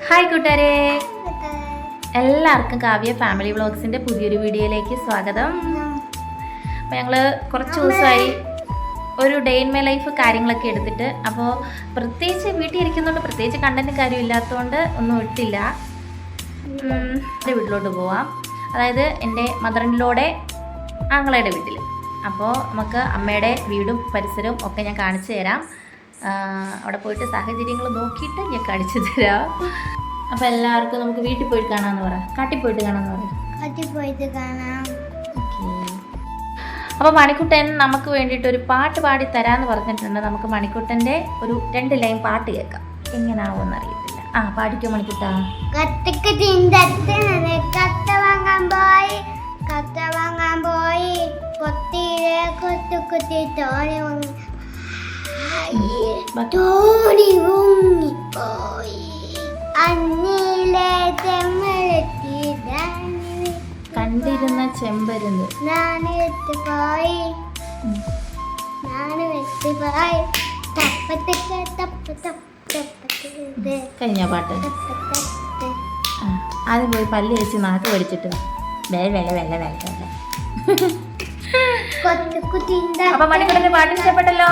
Hi കൂട്ടുകാരെ, എല്ലാവർക്കും Kavya family വ്ളോഗ്സിൻ്റെ പുതിയൊരു വീഡിയോയിലേക്ക് സ്വാഗതം. അപ്പോൾ ഞങ്ങൾ കുറച്ച് ദിവസമായി ഒരു ഡേ ഇൻ മൈ ലൈഫ് കാര്യങ്ങളൊക്കെ എടുത്തിട്ട്, അപ്പോൾ പ്രത്യേകിച്ച് വീട്ടിൽ ഇരിക്കുന്നതുകൊണ്ട് പ്രത്യേകിച്ച് കണ്ടൻറ്റും കാര്യം ഇല്ലാത്തതുകൊണ്ട് ഒന്നും ഇട്ടില്ല. എൻ്റെ വീട്ടിലോട്ട് പോവാം, അതായത് എൻ്റെ മദർ ഇൻ ലോയുടെ ആങ്ങളയുടെ വീട്ടിൽ. അപ്പോൾ നമുക്ക് അമ്മയുടെ വീടും പരിസരവും ഒക്കെ ഞാൻ കാണിച്ചു തരാം. അവിടെ പോയിട്ട് സാഹചര്യങ്ങൾ നോക്കിയിട്ട് ഞാൻ കാണിച്ചു തരാം. അപ്പോൾ എല്ലാവർക്കും നമുക്ക് വീട്ടിൽ പോയിട്ട് കാണാമെന്ന് പറയാം, കാട്ടിൽ പോയിട്ട് കാണാമെന്ന് പറയാം. അപ്പോൾ മണിക്കുട്ടൻ നമുക്ക് വേണ്ടിയിട്ട് ഒരു പാട്ട് പാടി തരാമെന്ന് പറഞ്ഞിട്ടുണ്ട്. നമുക്ക് മണിക്കുട്ടൻ്റെ ഒരു 2 ലൈൻ പാട്ട് കേൾക്കാം. എങ്ങനെയാവുമെന്ന് അറിയത്തില്ല. പാടിക്കോ മണിക്കുട്ടാ. കത്ത വാങ്ങാൻ പോയി കൊത്തിയിലെ കൊത്തി തോണി മുങ്ങിപ്പോയി അന്നിലെ ചെമ്പരത്തി കണ്ടിരുന്ന ചെമ്പരുന്ന് പോയി കഴിഞ്ഞ പാട്ട് ആദ്യം പോയി പല്ല് വെച്ച് നാക്ക് പഠിച്ചിട്ട് അപ്പൊ മണിക്കൂറിന്റെ പാട്ട് ഇഷ്ടപ്പെട്ടല്ലോ.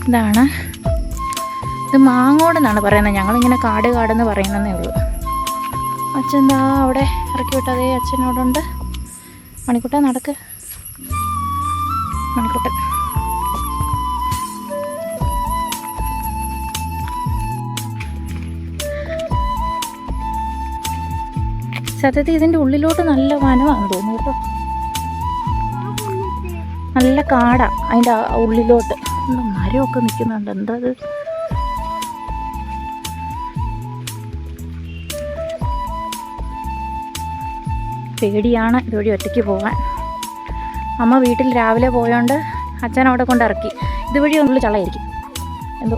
ഇതാണ്, ഇത് മാങ്ങോട് എന്നാണ് പറയുന്നത്. ഞങ്ങളിങ്ങനെ കാടെന്ന് പറയുന്നതേ ഉള്ളൂ. അച്ഛൻ എന്താ അവിടെ ഇറക്കി വിട്ടതേ, അച്ഛനോടുണ്ട്. മണിക്കുട്ടൻ നടക്ക്, മണിക്കുട്ടൻ. സത്യത്തിൽ ഇതിൻ്റെ ഉള്ളിലോട്ട് നല്ല വനമാണെന്ന് തോന്നുന്നു കേട്ടോ. നല്ല കാടാ അതിൻ്റെ ഉള്ളിലോട്ട്. മരമൊക്കെ നിൽക്കുന്നുണ്ട്. എന്താ അത്? പേടിയാണ് ഇതുവഴി ഒറ്റയ്ക്ക് പോകാൻ. അമ്മ വീട്ടിൽ രാവിലെ പോയോണ്ട് അച്ഛൻ അവിടെ കൊണ്ട് ഇറക്കി. ഇതുവഴി ഉള്ളിൽ ചളയായിരിക്കും എന്തോ.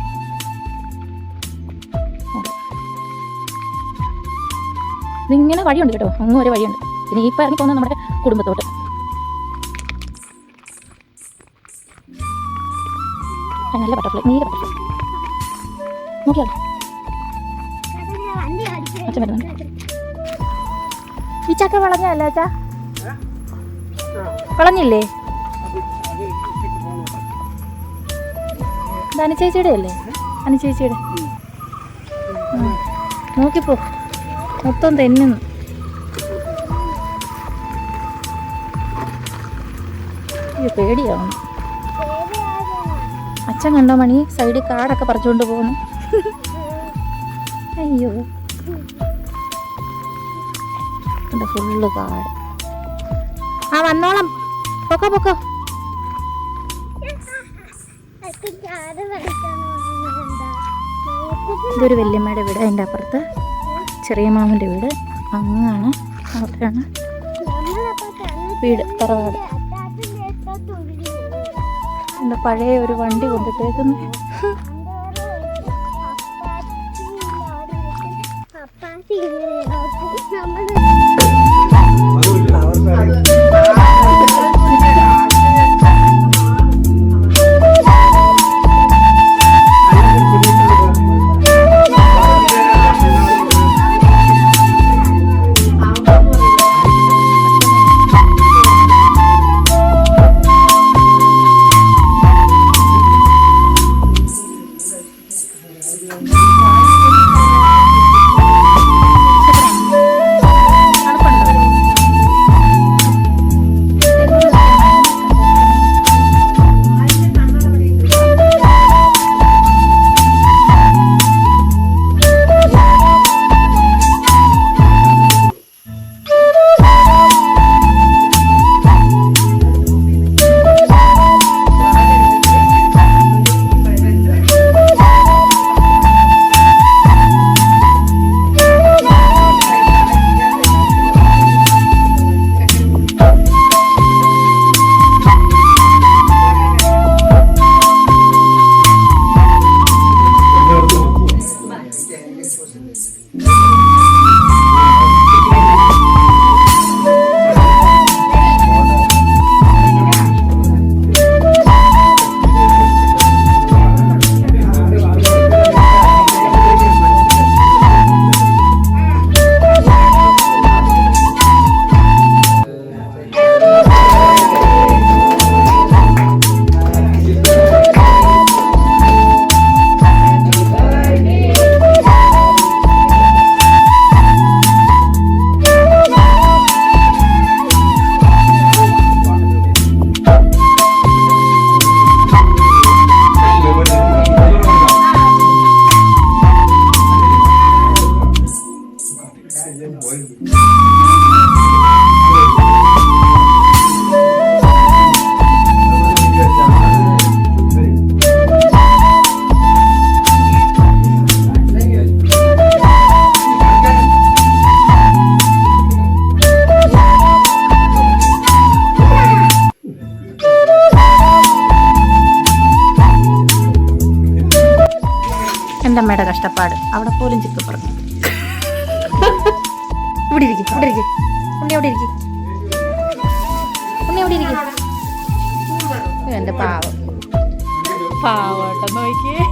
ഇതിങ്ങനെ വഴിയുണ്ട് കേട്ടോ, അങ്ങ് ഒരു വഴിയുണ്ട്. പിന്നെ ഇപ്പം ഇറങ്ങി പോകുന്നത് നമ്മുടെ കുടുംബത്തോട്ട്. നല്ല ബട്ടർഫ്ലൈ, നീല ബട്ടർഫ്ലൈ നോക്കിയാലോ. അച്ഛൻ വരുന്നുണ്ട്. ഈ ചക്ക വളഞ്ഞല്ല അച്ഛാ? വളഞ്ഞില്ലേ? ഇത് അനുചേച്ചിയുടെ അല്ലേ? അനുചേച്ചിയുടെ. നോക്കിപ്പോ, മൊത്തം തെന്നുന്നു. പേടിയാവുന്നു. അച്ഛൻ കണ്ടോ മണി സൈഡിൽ കാടൊക്കെ പറിച്ചുകൊണ്ട് പോകുന്നു. അയ്യോ, എന്താ ഫുള്ള് കാട്. വന്നോളം, പൊക്കോ. ഇതൊരു വല്യമ്മയുടെ വീട്, അതിൻ്റെ അപ്പുറത്ത് ചെറിയ മാമൻ്റെ വീട്. അങ്ങാണ്, അവിടെയാണ് വീട്, തറവാട്. എന്താ പഴയ ഒരു വണ്ടി കൊണ്ടിട്ടേക്കുന്നു. എൻ്റെ അമ്മയുടെ കഷ്ടപ്പാട് അവിടെ പോലും ചിക്ക് പറഞ്ഞു. ഇവിടെ ഇരിക്കും, ഇവിടെ ഇരിക്കും, ഉണ്ണി അവിടെ ഇരിക്കും, ഉണ്ണി അവിടെ ഇരിക്കും. എൻ്റെ പാവം പാവട്ടെന്ന് നോക്കിയേ.